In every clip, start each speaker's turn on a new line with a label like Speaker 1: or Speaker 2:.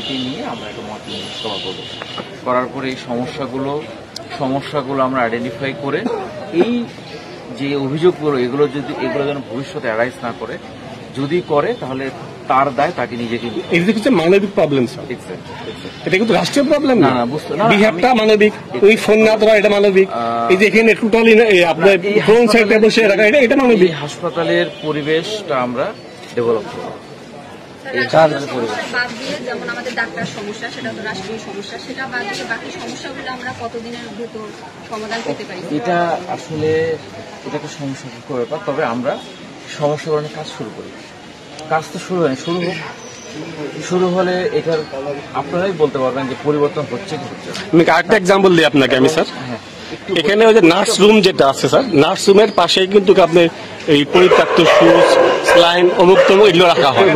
Speaker 1: সবাইকে নিয়ে আমরা একটা মতবিনিময় সভা করবো। করার পরে এই সমস্যাগুলো আমরা আইডেন্টিফাই করে এই যে অভিযোগগুলো এগুলো যেন ভবিষ্যতে অ্যারাইজ না করে, যদি করে তাহলে তার দায় তাকে নিজেকে।
Speaker 2: হচ্ছে মানবিক প্রবলেম স্যার, এটা কিন্তু রাষ্ট্রীয় প্রবলেম না, বিহারটা মানবিক, ওই ফোন না ধরা এটা মানবিক, এই যে এখানে টোটালি আপনার ফোন সাইডে বসে রাখা এটা মানবিক।
Speaker 1: হাসপাতালের পরিবেশটা আমরা ডেভেলপ করবো।
Speaker 3: যেমন আমাদের ডাক্তার সমস্যা, সেটা তো রাষ্ট্রীয় সমস্যা, সেটা বাদ দিয়ে বাকি সমস্যাগুলো আমরা কতদিনের ভেতর সমাধান পেতে পারি?
Speaker 1: এটা আসলে এটা একটা সমস্যার ব্যাপার। তবে আমরা সমস্যাগুলো নিয়ে কাজ শুরু করি। কাজ তো শুরু হয়নি, শুরু হলে এটার আপনারাই বলতে পারবেন যে পরিবর্তন হচ্ছে কি হচ্ছে।
Speaker 2: আমি আরেকটা এক্সাম্পল দিই আপনাকে আমি স্যার, এখানে ওই যে নার্স রুম যেটা আছে স্যার, নার্স রুমের পাশেই কিন্তু আপনি এই পরিত্যক্ত সুচ, স্লাইন, অমুক তমুক এগুলো রাখা হয়।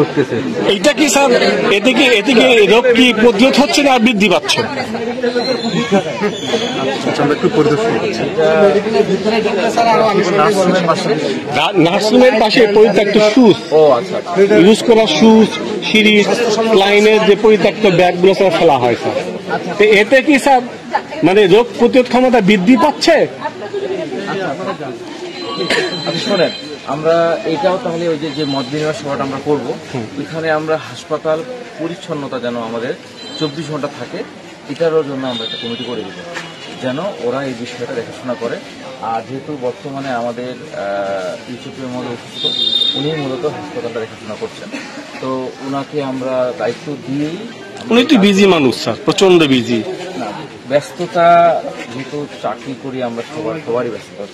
Speaker 2: এইটা কি স্যার এতে কি রোগ কি প্রতিরোধ হচ্ছে না বৃদ্ধি পাচ্ছে? নার্সরুমের পাশে পরিত্যক্ত সুচ, ইউজ করা সুচ, সিরিজ, স্লাইনের যে পরিত্যক্ত ব্যাগগুলো স্যার ফেলা হয় স্যার, এতে কি স্যার মানে রোগ প্রতিরোধ ক্ষমতা বৃদ্ধি পাচ্ছে?
Speaker 1: শোনেন, আমরা এটাও তাহলে ওই যে মতবিনিময় সভাটা আমরা করবো, এখানে আমরা হাসপাতাল পরিচ্ছন্নতা যেন আমাদের 24 ঘন্টা থাকে, এটারও জন্য আমরা একটা কমিটি করে দিব, যেন ওরা এই বিষয়টা দেখাশোনা করে। আর যেহেতু বর্তমানে আমাদের ইউসুফের মধ্যে অসুস্থ, উনি মূলত হাসপাতালটা দেখাশোনা করছেন, তো ওনাকে আমরা দায়িত্ব দিয়েই।
Speaker 2: উনি তো বিজি মানুষ স্যার, প্রচন্ড বিজি।
Speaker 1: ব্যস্ততা, যেহেতু চাকরি করি আমরা, সবারই ব্যস্ততা